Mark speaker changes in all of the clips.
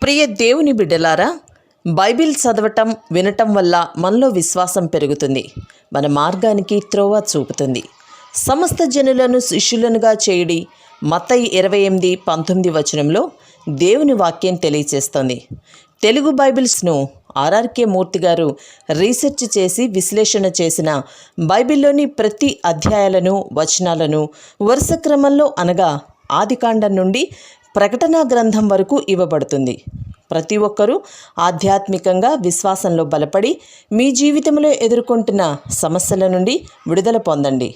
Speaker 1: ప్రియ దేవుని బిడ్డలారా, బైబిల్ చదవటం వినటం వల్ల మనలో విశ్వాసం పెరుగుతుంది. మన మార్గానికి త్రోవ చూపుతుంది. సమస్త జనులను శిష్యులనుగా చేయుడి మత్తయి 28:19 వచనంలో దేవుని వాక్యం తెలియచేస్తోంది. తెలుగు బైబిల్స్ను ఆర్ఆర్కే మూర్తి గారు రీసెర్చ్ చేసి విశ్లేషణ చేసిన బైబిల్లోని ప్రతి అధ్యాయాలను వచనాలను వరుస క్రమంలో అనగా ఆదికాండం నుండి ప్రకటనా గ్రంథం వరకు ఇవ్వబడుతుంది. ప్రతి ఒక్కరూ ఆధ్యాత్మికంగా విశ్వాసంలో బలపడి మీ జీవితంలో ఎదుర్కొంటున్న సమస్యల నుండి విడుదల పొందండి.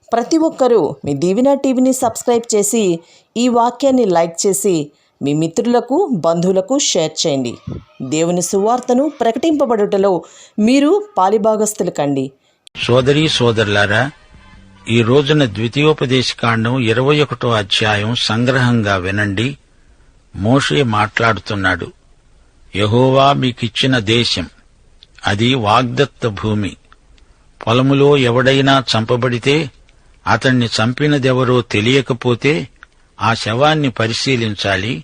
Speaker 1: ప్రతి ఒక్కరూ మీ దీవెన టీవీని సబ్స్క్రైబ్ చేసి ఈ వాక్యాన్ని లైక్ చేసి మీ మిత్రులకు బంధువులకు షేర్ చేయండి. దేవుని సువార్తను ప్రకటింపబడుటలో మీరు పాలిభాగస్తులు కండి.
Speaker 2: సోదరీ సోదరులారా, ఈ రోజున ద్వితీయోపదేశకాండం 21వ అధ్యాయం సంగ్రహంగా వినండి. మోషే మాట్లాడుతున్నాడు. యెహోవా మీకిచ్చిన దేశం, అది వాగ్దత్త భూమి. పొలములో ఎవడైనా చంపబడితే అతణ్ణి చంపినదెవరో తెలియకపోతే ఆ శవాన్ని పరిశీలించాలి.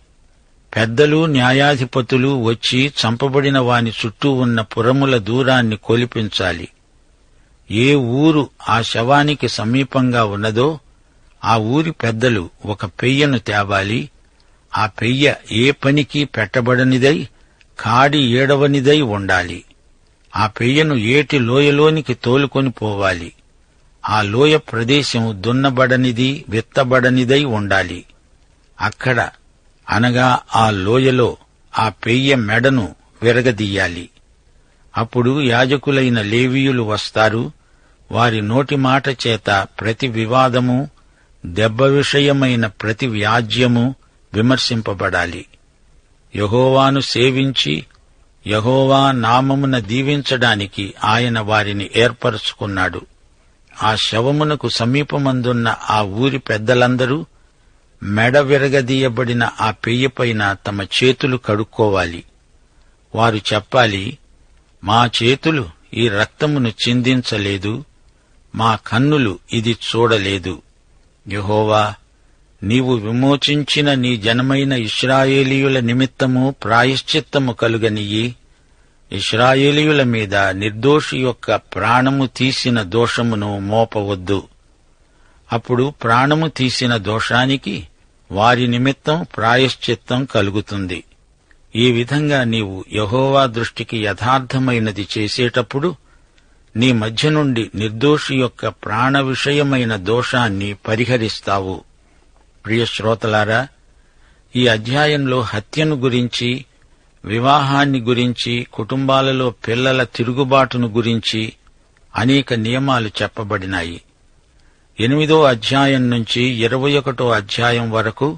Speaker 2: పెద్దలు న్యాయాధిపతులు వచ్చి చంపబడిన వాని చుట్టూ ఉన్న పురముల దూరాన్ని కొలిపించాలి. ఏ ఊరు ఆ శవానికి సమీపంగా ఉన్నదో ఆ ఊరి పెద్దలు ఒక పెయ్యను తేవాలి. ఆ పెయ్య ఏ పనికి పెట్టబడనిదై కాడి ఏడవనిదై ఉండాలి. ఆ పెయ్యను ఏటి లోయలోనికి తోలుకొని పోవాలి. ఆ లోయ ప్రదేశం దున్నబడనిది విత్తబడనిదై ఉండాలి. అక్కడ అనగా ఆ లోయలో ఆ పెయ్య మెడను విరగదీయాలి. అప్పుడు యాజకులైన లేవీయులు వస్తారు. వారి నోటి మాట చేత ప్రతి వివాదము, దెబ్బ విషయమైన ప్రతి వ్యాజ్యము విమర్శింపబడాలి. యెహోవాను సేవించి యెహోవా నామమున దీవించడానికి ఆయన వారిని ఏర్పరచుకున్నాడు. ఆ శవమునకు సమీపమందున్న ఆ ఊరి పెద్దలందరూ మెడ విరగదీయబడిన ఆ పెయ్యపైన తమ చేతులు కడుక్కోవాలి. వారు చెప్పాలి, మా చేతులు ఈ రక్తమును చిందించలేదు, మా కన్నులు ఇది చూడలేదు. యెహోవా, నీవు విమోచించిన నీ జనమైన ఇశ్రాయేలీయుల నిమిత్తము ప్రాయశ్చిత్తము కలుగనియ్యి. ఇశ్రాయేలీయుల మీద నిర్దోషి యొక్క ప్రాణము తీసిన దోషమును మోపవద్దు. అప్పుడు ప్రాణము తీసిన దోషానికి వారి నిమిత్తం ప్రాయశ్చిత్తం కలుగుతుంది. ఈ విధంగా నీవు యెహోవా దృష్టికి యథార్థమైనది చేసేటప్పుడు నీ మధ్య నుండి నిర్దోషి యొక్క ప్రాణ విషయమైన దోషాన్ని పరిహరిస్తావు. ప్రియ శ్రోతలారా, ఈ అధ్యాయంలో హత్యను గురించి, వివాహాన్ని గురించి, కుటుంబాలలో పిల్లల తిరుగుబాటును గురించి అనేక నియమాలు చెప్పబడినాయి. 8వ అధ్యాయం నుంచి 21వ అధ్యాయం వరకు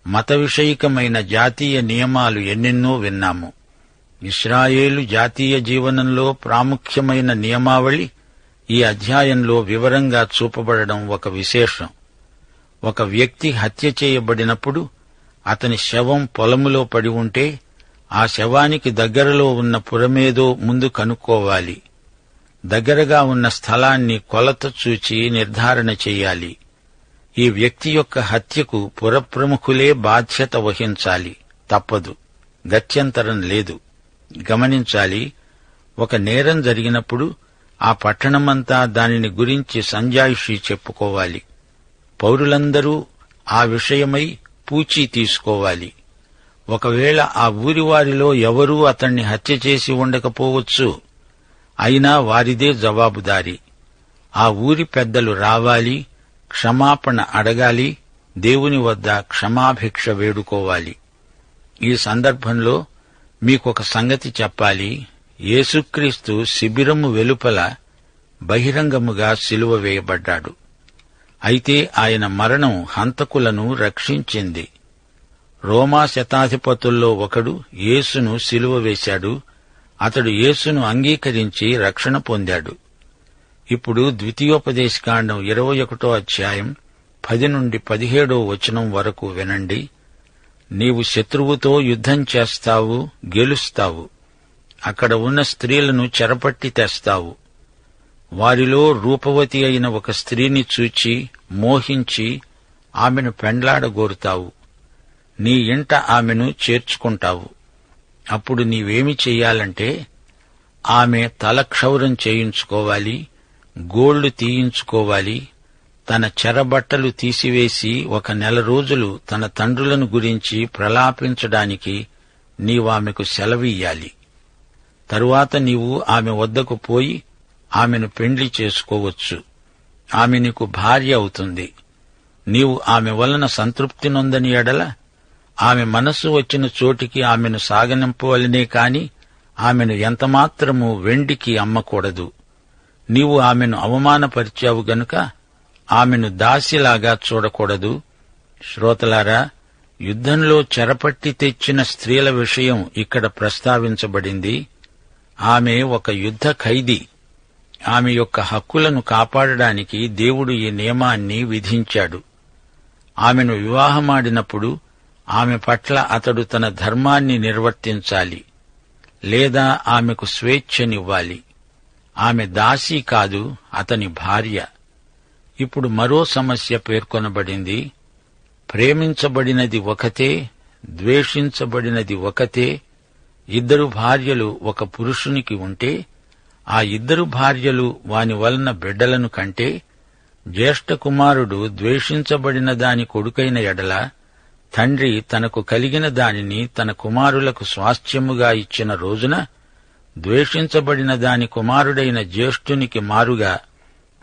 Speaker 2: మత విషయికమైన జాతీయ నియమాలు ఎన్నెన్నో విన్నాము. ఇశ్రాయేలు జాతీయ జీవనంలో ప్రాముఖ్యమైన నియమావళి ఈ అధ్యాయంలో వివరంగా చూపబడడం ఒక విశేషం. ఒక వ్యక్తి హత్య చేయబడినప్పుడు అతని శవం పొలములో పడి ఉంటే ఆ శవానికి దగ్గరలో ఉన్న పురమేదో ముందు కనుక్కోవాలి. దగ్గరగా ఉన్న స్థలాన్ని కొలత చూచి నిర్ధారణ చెయ్యాలి. ఈ వ్యక్తి యొక్క హత్యకు పురప్రముఖులే బాధ్యత వహించాలి. తప్పదు, గత్యంతరం లేదు. గమనించాలి, ఒక నేరం జరిగినప్పుడు ఆ పట్టణమంతా దానిని గురించి సంజాయిషీ చెప్పుకోవాలి. పౌరులందరూ ఆ విషయమై పూచీ తీసుకోవాలి. ఒకవేళ ఆ ఊరివారిలో ఎవరూ అతణ్ణి హత్య చేసి ఉండకపోవచ్చు. అయినా వారిదే జవాబుదారీ. ఆ ఊరి పెద్దలు రావాలి, క్షమాపణ అడగాలి, దేవుని వద్ద క్షమాభిక్ష వేడుకోవాలి. ఈ సందర్భంలో మీకొక సంగతి చెప్పాలి. యేసుక్రీస్తు శిబిరము వెలుపల బహిరంగముగా సిలువ వేయబడ్డాడు. అయితే ఆయన మరణం హంతకులను రక్షించింది. రోమా శతాధిపతుల్లో ఒకడు యేసును సిలువ వేశాడు. అతడు యేసును అంగీకరించి రక్షణ పొందాడు. ఇప్పుడు ద్వితీయోపదేశకాండం 21వ అధ్యాయం 10 నుండి 17వ వచనం వరకు వినండి. నీవు శత్రువుతో యుద్ధం చేస్తావు, గెలుస్తావు. అక్కడ ఉన్న స్త్రీలను చెరపట్టి తెస్తావు. వారిలో రూపవతి అయిన ఒక స్త్రీని చూచి మోహించి ఆమెను పెండ్లాడగోరుతావు. నీ ఇంట ఆమెను చేర్చుకుంటావు. అప్పుడు నీవేమి చెయ్యాలంటే, ఆమె తల క్షౌరం చేయించుకోవాలి, గోళ్లు తీయించుకోవాలి, తన చెరబట్టలు తీసివేసి 1 నెల రోజులు తన తండ్రులను గురించి ప్రలాపించడానికి నీవామెకు సెలవియ్యాలి. తరువాత నీవు ఆమె వద్దకు పోయి ఆమెను పెండ్లి చేసుకోవచ్చు. ఆమె నీకు భార్య అవుతుంది. నీవు ఆమె వలన సంతృప్తి నొందని ఎడల ఆమె మనస్సు వచ్చిన చోటికి ఆమెను సాగనింపవలనే కాని ఆమెను ఎంతమాత్రము వెండికి అమ్మకూడదు. నీవు ఆమెను అవమానపరిచావు గనుక ఆమెను దాసిలాగా చూడకూడదు. శ్రోతలారా, యుద్ధంలో చెరపట్టి తెచ్చిన స్త్రీల విషయం ఇక్కడ ప్రస్తావించబడింది. ఆమె ఒక యుద్ధ ఖైదీ. ఆమె యొక్క హక్కులను కాపాడడానికి దేవుడు ఈ నియమాన్ని విధించాడు. ఆమెను వివాహమాడినప్పుడు ఆమె పట్ల అతడు తన ధర్మాన్ని నిర్వర్తించాలి, లేదా ఆమెకు స్వేచ్ఛనివ్వాలి. ఆమె దాసి కాదు, అతని భార్య. ఇప్పుడు మరో సమస్య పేర్కొనబడింది. ప్రేమించబడినది ఒకతే, ద్వేషించబడినది ఒకతే. 2 భార్యలు ఒక పురుషునికి ఉంటే ఆ 2 భార్యలు వాని వలన బిడ్డలను కంటే, జ్యేష్ఠ కుమారుడు ద్వేషించబడిన దాని కొడుకైన ఎడల తండ్రి తనకు కలిగిన దానిని తన కుమారులకు స్వాస్థ్యముగా ఇచ్చిన రోజున ద్వేషించబడిన దాని కుమారుడైన జ్యేష్ఠునికి మారుగా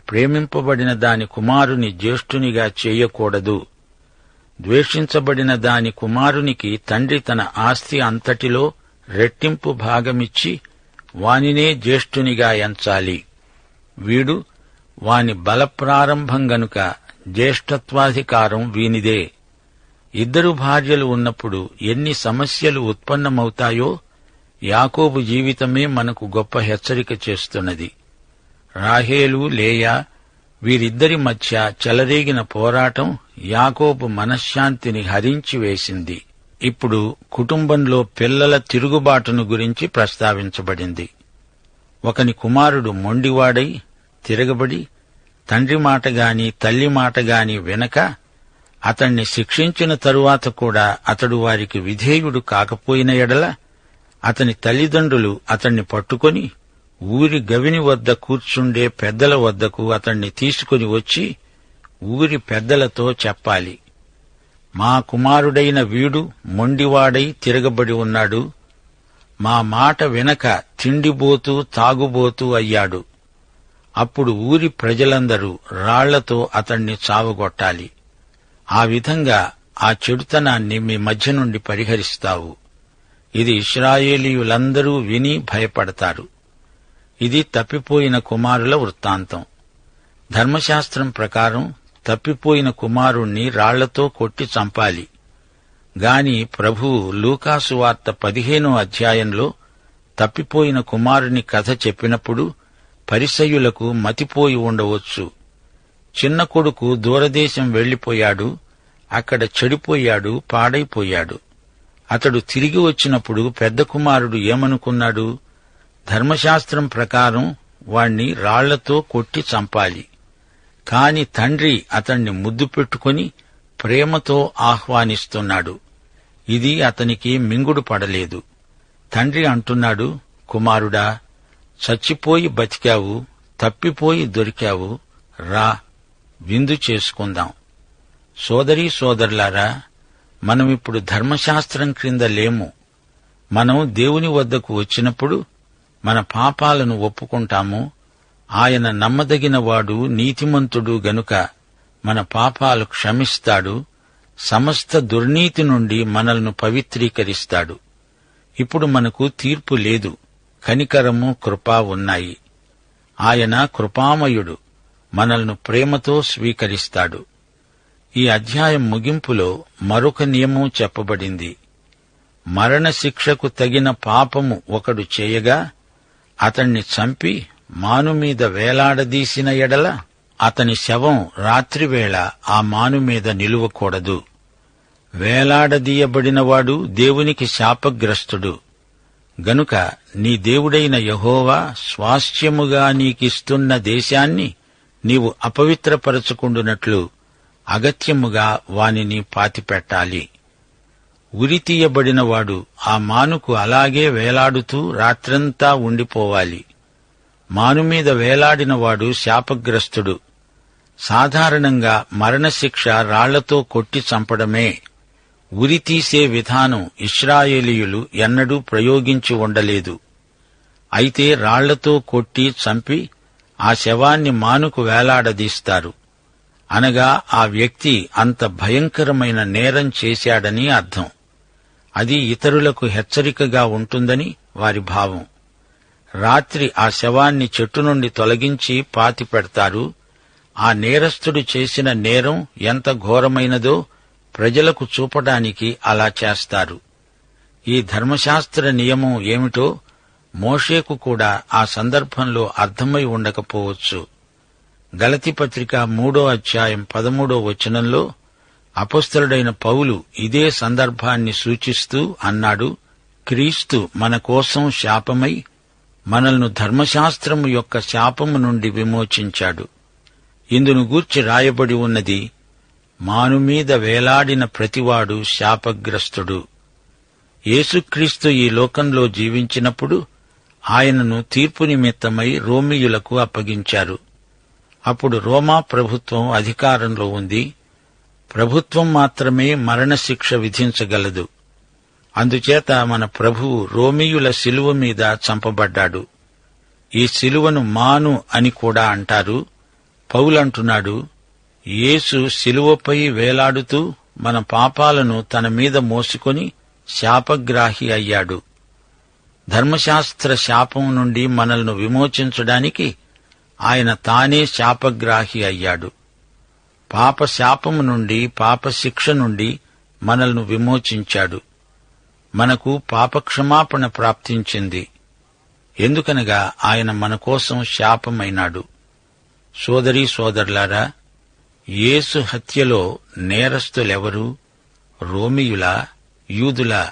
Speaker 2: ప్రేమింపబడిన దాని కుమారుని జ్యేష్ఠునిగా చేయకూడదు. ద్వేషించబడిన దాని కుమారునికి తండ్రి తన ఆస్తి అంతటిలో రెట్టింపు భాగమిచ్చి వానినే జ్యేష్ఠునిగా ఎంచాలి. వీడు వాని బలప్రారంభం గనుక జ్యేష్ఠత్వాధికారం వీనిదే. 2 భార్యలు ఉన్నప్పుడు ఎన్ని సమస్యలు ఉత్పన్నమవుతాయో యాకోబు జీవితమే మనకు గొప్ప హెచ్చరిక చేస్తున్నది. రాహేలు, లేయా వీరిద్దరి మధ్య చెలరేగిన పోరాటం యాకోబు మనశ్శాంతిని హరించి వేసింది. ఇప్పుడు కుటుంబంలో పిల్లల తిరుగుబాటును గురించి ప్రస్తావించబడింది. ఒకని కుమారుడు మొండివాడై తిరగబడి తండ్రి మాటగాని తల్లి మాటగాని వినక అతణ్ణి శిక్షించిన తరువాత కూడా అతడు వారికి విధేయుడు కాకపోయిన ఎడల అతని తల్లిదండ్రులు అతణ్ణి పట్టుకొని ఊరి గవిని వద్ద కూర్చుండే పెద్దల వద్దకు అతణ్ణి తీసుకుని వచ్చి ఊరి పెద్దలతో చెప్పాలి, మా కుమారుడైన వీడు మొండివాడై తిరగబడి ఉన్నాడు, మా మాట వినక తిండిబోతూ తాగుబోతూ అయ్యాడు. అప్పుడు ఊరి ప్రజలందరూ రాళ్లతో అతణ్ణి చావగొట్టాలి. ఆ విధంగా ఆ చెడుతనాన్ని మీ మధ్య నుండి పరిహరిస్తావు. ఇది ఇశ్రాయేలీయులందరూ విని భయపడతారు. ఇది తప్పిపోయిన కుమారుల వృత్తాంతం. ధర్మశాస్త్రం ప్రకారం తప్పిపోయిన కుమారుణ్ణి రాళ్లతో కొట్టి చంపాలి. గాని ప్రభువు లూకాసు వార్త 15వ అధ్యాయంలో తప్పిపోయిన కుమారుని కథ చెప్పినప్పుడు పరిసయ్యులకు మతిపోయి ఉండవచ్చు. చిన్న కొడుకు దూరదేశం వెళ్లిపోయాడు, అక్కడ చెడిపోయాడు, పాడైపోయాడు. అతడు తిరిగి వచ్చినప్పుడు పెద్ద కుమారుడు ఏమనుకున్నాడు? ధర్మశాస్త్రం ప్రకారం వాణ్ణి రాళ్లతో కొట్టి చంపాలి. కాని తండ్రి అతణ్ణి ముద్దు పెట్టుకుని ప్రేమతో ఆహ్వానిస్తున్నాడు. ఇది అతనికి మింగుడు పడలేదు. తండ్రి అంటున్నాడు, కుమారుడా, చచ్చిపోయి బతికావు, తప్పిపోయి దొరికావు, రా, విందు చేసుకుందాం. సోదరీ సోదరులారా, మనమిప్పుడు ధర్మశాస్త్రం క్రింద లేము. మనం దేవుని వద్దకు వచ్చినప్పుడు మన పాపాలను ఒప్పుకుంటాము. ఆయన నమ్మదగినవాడు, నీతిమంతుడు గనుక మన పాపాలు క్షమిస్తాడు, సమస్త దుర్నీతి నుండి మనల్ని పవిత్రీకరిస్తాడు. ఇప్పుడు మనకు తీర్పు లేదు, కనికరము, కృప ఉన్నాయి. ఆయన కృపామయుడు, మనల్ని ప్రేమతో స్వీకరిస్తాడు. ఈ అధ్యాయం ముగింపులో మరొక నియమం చెప్పబడింది. మరణశిక్షకు తగిన పాపము ఒకడు చేయగా అతణ్ణి చంపి మానుమీద వేలాడదీసిన ఎడల అతని శవం రాత్రివేళ ఆ మానుమీద నిలువకూడదు. వేలాడదీయబడినవాడు దేవునికి శాపగ్రస్తుడు. గనుక నీ దేవుడైన యెహోవా స్వాస్థ్యముగా నీకిస్తున్న దేశాన్ని నీవు అపవిత్రపరచుకుండునట్లు అగత్యముగా వానిని పాతిపెట్టాలి. ఉరితీయబడినవాడు ఆ మానుకు అలాగే వేలాడుతూ రాత్రంతా ఉండిపోవాలి. మానుమీద వేలాడినవాడు శాపగ్రస్తుడు. సాధారణంగా మరణశిక్ష రాళ్లతో కొట్టి చంపడమే. ఉరితీసే విధానం ఇశ్రాయేలీయులు ఎన్నడూ ప్రయోగించి ఉండలేదు. అయితే రాళ్లతో కొట్టి చంపి ఆ శవాన్ని మానుకు వేలాడదీస్తారు. అనగా ఆ వ్యక్తి అంత భయంకరమైన నేరం చేశాడని అర్థం. అది ఇతరులకు హెచ్చరికగా ఉంటుందని వారి భావం. రాత్రి ఆ శవాన్ని చెట్టు నుండి తొలగించి పాతిపెడతారు. ఆ నేరస్తుడు చేసిన నేరం ఎంత ఘోరమైనదో ప్రజలకు చూపడానికి అలా చేస్తారు. ఈ ధర్మశాస్త్ర నియమం ఏమిటో మోషేకు కూడా ఆ సందర్భంలో అర్థమై ఉండకపోవచ్చు. గలతీ పత్రిక 3వ అధ్యాయం 13వ వచనంలో అపొస్తలుడైన పౌలు ఇదే సందర్భాన్ని సూచిస్తూ అన్నాడు, క్రీస్తు మన కోసం శాపమై మనల్ని ధర్మశాస్త్రము యొక్క శాపము నుండి విమోచించాడు. ఇందును గూర్చి రాయబడి ఉన్నది, మానుమీద వేలాడిన ప్రతివాడు శాపగ్రస్తుడు. యేసుక్రీస్తు ఈ లోకంలో జీవించినప్పుడు ఆయనను తీర్పు నిమిత్తమై రోమీయులకు అప్పగించారు. అప్పుడు రోమా ప్రభుత్వం అధికారంలో ఉంది. ప్రభుత్వం మాత్రమే మరణశిక్ష విధించగలదు. అందుచేత మన ప్రభువు రోమీయుల శిలువ మీద చంపబడ్డాడు. ఈ శిలువను మాను అని కూడా అంటారు. పౌలంటున్నాడు, యేసు శిలువపై వేలాడుతూ మన పాపాలను తన మీద మోసుకొని శాపగ్రాహి అయ్యాడు. ధర్మశాస్త్ర శాపం నుండి మనల్ని విమోచించడానికి ఆయన తానే శాపగ్రాహి అయ్యాడు. పాప శాపము నుండి, పాపశిక్ష నుండి మనల్ని విమోచించాడు. మనకు పాపక్షమాపణ ప్రాప్తించింది. ఎందుకనగా ఆయన మన కోసం శాపమైనాడు. సోదరీ సోదరులారా, యేసు హత్యలో నేరస్తులెవరు? రోమీయులా, యూదులా?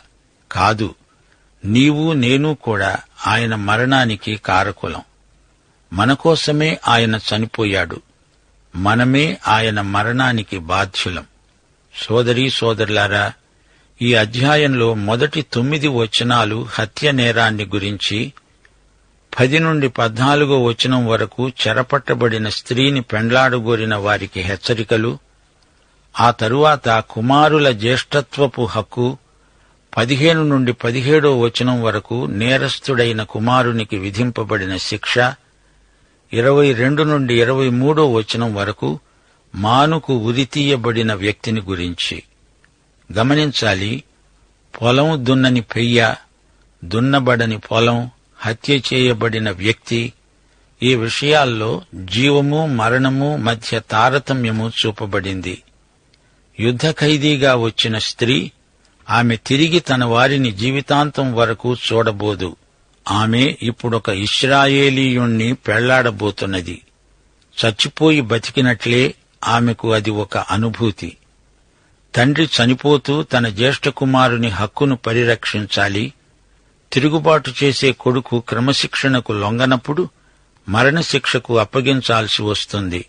Speaker 2: కాదు. నీవు నేను కూడా ఆయన మరణానికి కారకులం. మనకోసమే ఆయన చనిపోయాడు. మనమే ఆయన మరణానికి బాధ్యులం. సోదరీ సోదరులారా, ఈ అధ్యాయంలో మొదటి 9 వచనాలు హత్య నేరాన్ని గురించి, 10 నుండి 14 వచనం వరకు చెరపట్టబడిన స్త్రీని పెండ్లాడగోరిన వారికి హెచ్చరికలు, ఆ తరువాత కుమారుల జ్యేష్ఠత్వపు హక్కు, 15 నుండి 17 వచనం వరకు నేరస్తుడైన కుమారునికి విధింపబడిన శిక్ష, 22 నుండి 23 వచనం వరకు మానుకు ఉరితీయబడిన వ్యక్తిని గురించి. గమనించాలి, పొలం దున్నని పెయ్య, దున్నబడని పొలం, హత్య చేయబడిన వ్యక్తి, ఈ విషయాల్లో జీవము మరణము మధ్య తారతమ్యము చూపబడింది. యుద్ధ ఖైదీగా వచ్చిన స్త్రీ, ఆమె తిరిగి తన వారిని జీవితాంతం వరకు చూడబోదు. ఆమె ఇప్పుడొక ఇశ్రాయేలీయుణ్ణి పెళ్లాడబోతున్నది. చచ్చిపోయి బతికినట్లే ఆమెకు అది ఒక అనుభూతి. తండ్రి చనిపోతూ తన జ్యేష్ఠ కుమారుని హక్కును పరిరక్షించాలి. తిరుగుబాటు చేసే కొడుకు క్రమశిక్షణకు లొంగనప్పుడు మరణశిక్షకు అప్పగించాల్సి వస్తుంది.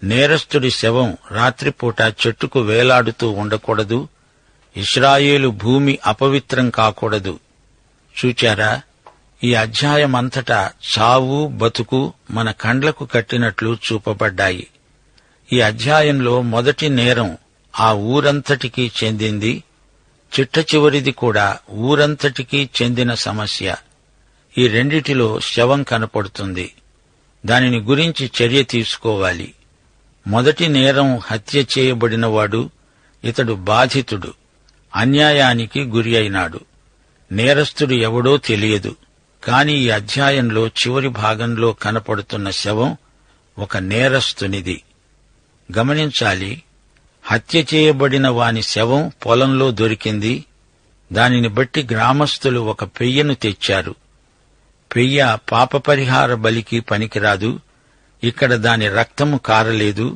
Speaker 2: నేరస్తుడి శవం రాత్రిపూట చెట్టుకు వేలాడుతూ ఉండకూడదు. ఇశ్రాయేలు భూమి అపవిత్రం కాకూడదు. చూచారా, ఈ అధ్యాయమంతటా చావు బతుకు మన కండ్లకు కట్టినట్లు చూపబడ్డాయి. ఈ అధ్యాయంలో మొదటి నేరం ఆ ఊరంతటికీ చెందింది. చిట్ట చివరిది కూడా ఊరంతటికీ చెందిన సమస్య. ఈ రెండిటిలో శవం కనపడుతుంది. దానిని గురించి చర్య తీసుకోవాలి. మొదటి నేరం హత్య చేయబడినవాడు. ఇతడు బాధితుడు, అన్యాయానికి గురి అయినాడు. నేరస్తుడు ఎవడో తెలియదు. కాని ఈ అధ్యాయంలో చివరి భాగంలో కనపడుతున్న శవం ఒక నేరస్తునిది. గమనించాలి, హత్య చేయబడిన వాని శవం పొలంలో దొరికింది. దానిని బట్టి గ్రామస్తులు ఒక పెయ్యను తెచ్చారు. పెయ్య పాపపరిహార బలికి పనికిరాదు. ఇక్కడ దాని రక్తము కారలేదు.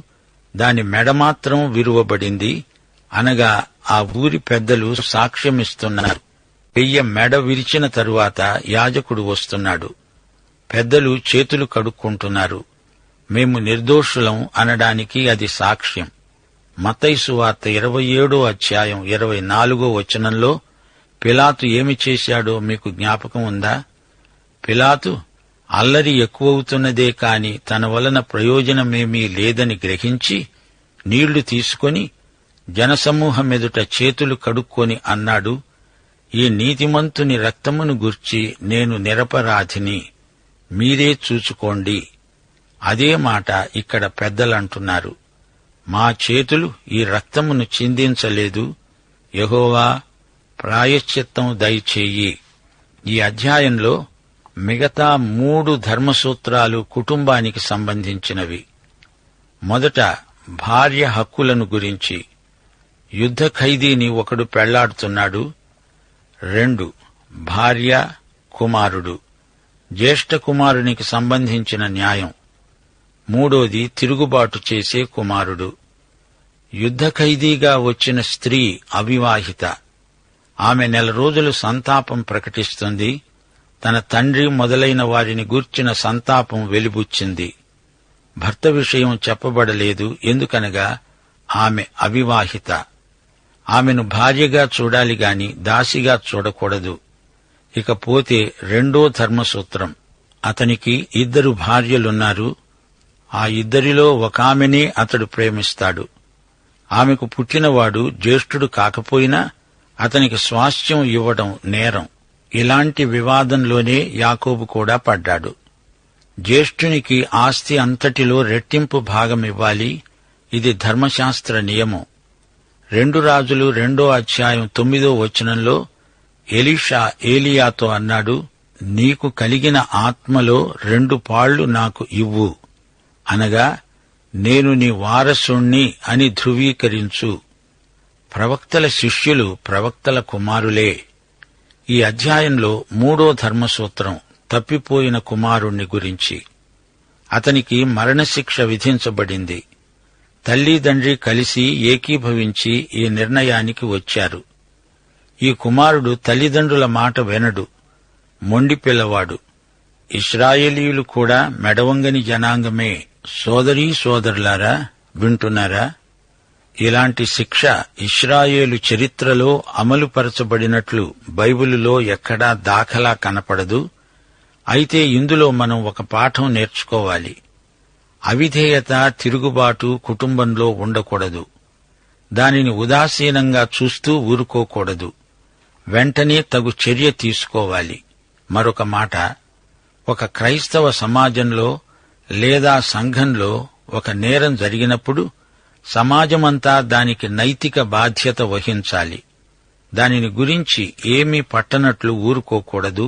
Speaker 2: దాని మెడ మాత్రం విరువబడింది. అనగా ఆ ఊరి పెద్దలు సాక్ష్యమిస్తున్నారు. పెయ్య మెడ విరిచిన తరువాత యాజకుడు వస్తున్నాడు. పెద్దలు చేతులు కడుక్కుంటున్నారు. మేము నిర్దోషులం అనడానికి అది సాక్ష్యం. మత్తయి సువార్త 27వ అధ్యాయం 24వ వచనంలో పిలాతు ఏమి చేశాడో మీకు జ్ఞాపకం ఉందా? పిలాతు అల్లరి ఎక్కువవుతున్నదే కాని తన వలన ప్రయోజనమేమీ లేదని గ్రహించి నీళ్లు తీసుకొని జనసమూహం ఎదుట చేతులు కడుక్కొని అన్నాడు, ఈ నీతిమంతుని రక్తమును గూర్చి నేను నిరపరాధిని, మీరే చూచుకోండి. అదే మాట ఇక్కడ పెద్దలంటున్నారు. మా చేతులు ఈ రక్తమును చిందించలేదు, యెహోవా ప్రాయశ్చిత్తం దయచేయి. ఈ అధ్యాయంలో మిగతా 3 ధర్మసూత్రాలు కుటుంబానికి సంబంధించినవి. మొదట భార్య హక్కులను గురించి. యుద్ధ ఖైదీని ఒకడు పెళ్లాడుతున్నాడు. 2 భార్య కుమారుడు, జ్యేష్ఠ కుమారునికి సంబంధించిన న్యాయం. 3 తిరుగుబాటు చేసే కుమారుడు. యుద్ధ ఖైదీగా వచ్చిన స్త్రీ అవివాహిత. ఆమె 1 రోజులు సంతాపం ప్రకటిస్తుంది. తన తండ్రి మొదలైన వారిని గూర్చిన సంతాపం వెలిబుచ్చింది. భర్త విషయం చెప్పబడలేదు, ఎందుకనగా ఆమె అవివాహిత. ఆమెను భార్యగా చూడాలి గాని దాసిగా చూడకూడదు. ఇకపోతే 2వ ధర్మసూత్రం. అతనికి 2 భార్యలున్నారు. ఆ 2లో ఒకామెనే అతడు ప్రేమిస్తాడు. ఆమెకు పుట్టినవాడు జ్యేష్ఠుడు కాకపోయినా అతనికి స్వాస్థ్యం ఇవ్వడం నేరం. ఇలాంటి వివాదంలోనే యాకోబు కూడా పడ్డాడు. జ్యేష్ఠునికి ఆస్తి అంతటిలో రెట్టింపు భాగమివ్వాలి. ఇది ధర్మశాస్త్ర నియమం. 2 రాజులు 2వ అధ్యాయం 9వ వచనంలో ఎలీషా ఏలియాతో అన్నాడు, నీకు కలిగిన ఆత్మలో 2 పాళ్లు నాకు ఇవ్వు, అనగా నేను నీ వారసుణ్ణి అని ధృవీకరించు. ప్రవక్తల శిష్యులు ప్రవక్తల కుమారులే. ఈ అధ్యాయంలో 3వ ధర్మసూత్రం తప్పిపోయిన కుమారుణ్ణి గురించి. అతనికి మరణశిక్ష విధించబడింది. తల్లిదండ్రి కలిసి ఏకీభవించి ఈ నిర్ణయానికి వచ్చారు. ఈ కుమారుడు తల్లిదండ్రుల మాట వినడు, మొండి పిల్లవాడు. ఇశ్రాయేలీయులు కూడా మెడవంగని జనాంగమే. సోదరీ సోదరులారా, వింటున్నారా? ఇలాంటి శిక్ష ఇశ్రాయేలు చరిత్రలో అమలుపరచబడినట్లు బైబిలులో ఎక్కడా దాఖలా కనపడదు. అయితే ఇందులో మనం ఒక పాఠం నేర్చుకోవాలి. అవిధేయత, తిరుగుబాటు కుటుంబంలో ఉండకూడదు. దానిని ఉదాసీనంగా చూస్తూ ఊరుకోకూడదు. వెంటనే తగు చర్య తీసుకోవాలి. మరొక మాట, ఒక క్రైస్తవ సమాజంలో లేదా సంఘంలో ఒక నేరం జరిగినప్పుడు సమాజమంతా దానికి నైతిక బాధ్యత వహించాలి. దానిని గురించి ఏమీ పట్టనట్లు ఊరుకోకూడదు.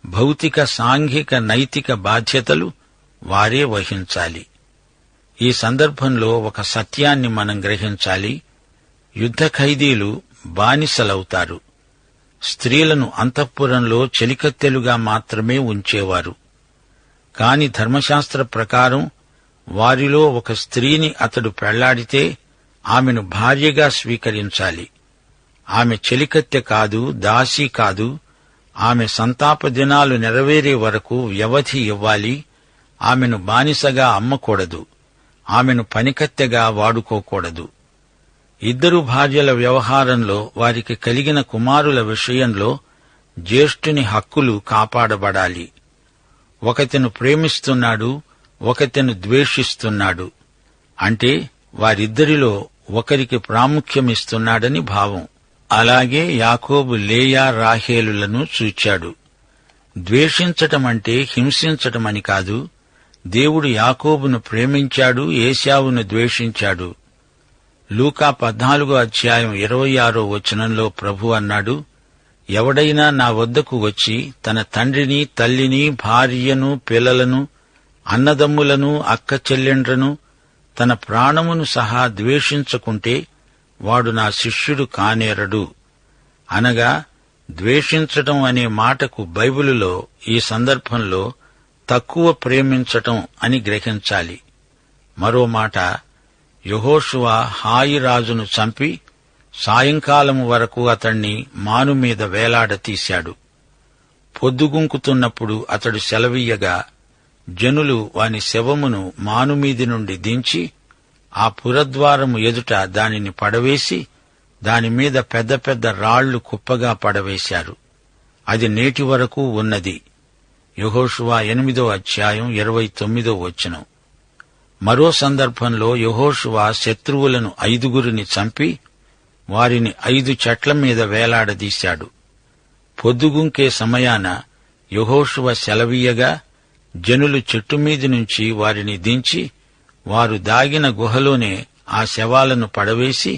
Speaker 2: భౌతిక, సాంఘిక, నైతిక బాధ్యతలు వారే వహించాలి. ఈ సందర్భంలో ఒక సత్యాన్ని మనం గ్రహించాలి. యుద్ధ ఖైదీలు బానిసలవుతారు. స్త్రీలను అంతఃపురంలో చెలికత్తెలుగా మాత్రమే ఉంచేవారు. కాని ధర్మశాస్త్ర ప్రకారం వారిలో ఒక స్త్రీని అతడు పెళ్లాడితే ఆమెను భార్యగా స్వీకరించాలి. ఆమె చెలికత్తె కాదు, దాసి కాదు. ఆమె సంతాప దినాలు నెరవేరే వరకు వ్యవధి ఇవ్వాలి. ఆమెను బానిసగా అమ్మకూడదు. ఆమెను పనికత్తెగా వాడుకోకూడదు. 2 భార్యల వ్యవహారంలో వారికి కలిగిన కుమారుల విషయంలో జ్యేష్ఠుని హక్కులు కాపాడబడాలి. ఒకతెను ప్రేమిస్తున్నాడు, ఒకతెను ద్వేషిస్తున్నాడు. అంటే వారిద్దరిలో ఒకరికి ప్రాముఖ్యమిస్తున్నాడని భావం. అలాగే యాకోబు లేయా రాహేలులను చూచాడు. ద్వేషించటమంటే హింసించటమని కాదు. దేవుడు యాకోబును ప్రేమించాడు, ఏశావును ద్వేషించాడు. లూకా 14వ అధ్యాయం 26వ వచనంలో ప్రభు అన్నాడు, ఎవడైనా నా వద్దకు వచ్చి తన తండ్రిని, తల్లిని, భార్యను, పిల్లలను, అన్నదమ్ములను, అక్క చెల్లెండ్రను, తన ప్రాణమును సహా ద్వేషించకుంటే వాడు నా శిష్యుడు కానేరడు. అనగా ద్వేషించటం అనే మాటకు బైబిలులో ఈ సందర్భంలో తక్కువ ప్రేమించటం అని గ్రహించాలి. మరో మాట, యెహోషువ హాయి రాజును చంపి సాయంకాలం వరకు అతణ్ణి మానుమీద వేలాడతీశాడు. పొద్దుగుంకుతున్నప్పుడు అతడు సెలవీయగా జనులు వాని శవమును మానుమీది నుండి దించి ఆ పురద్వారము ఎదుట దానిని పడవేసి దానిమీద పెద్ద పెద్ద రాళ్లు కుప్పగా పడవేశారు. అది నేటి వరకు ఉన్నది. యెహోషువ 8వ అధ్యాయం 29వ వచనం. మరో సందర్భంలో యెహోషువ శత్రువులను 5 చంపి వారిని 5 చెట్ల మీద వేలాడదీశాడు. పొద్దుగుంకే సమయాన యెహోషువ సెలవీయగా జనులు చెట్టుమీది నుంచి వారిని దించి వారు దాగిన గుహలోనే ఆ శవాలను పడవేసి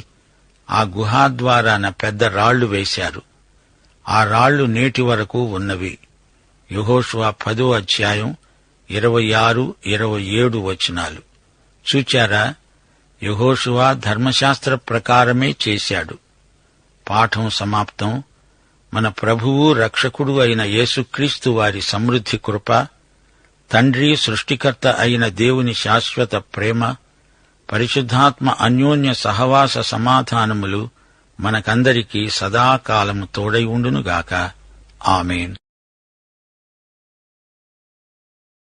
Speaker 2: ఆ గుహాద్వారాన పెద్ద రాళ్లు వేశారు. ఆ రాళ్లు నేటి వరకు ఉన్నవి. యెహోషువ 10వ అధ్యాయం 26, 27 వచనాలు. చూచారా, యెహోషువ ధర్మశాస్త్ర ప్రకారమే చేశాడు. పాఠం సమాప్తం. మన ప్రభువు రక్షకుడు అయిన యేసుక్రీస్తు వారి సమృద్ధి కృప, తండ్రి సృష్టికర్త అయిన దేవుని శాశ్వత ప్రేమ, పరిశుద్ధాత్మ అన్యోన్య సహవాస సమాధానములు మనకందరికీ సదాకాలము తోడై ఉండునుగాక. ఆమేన్.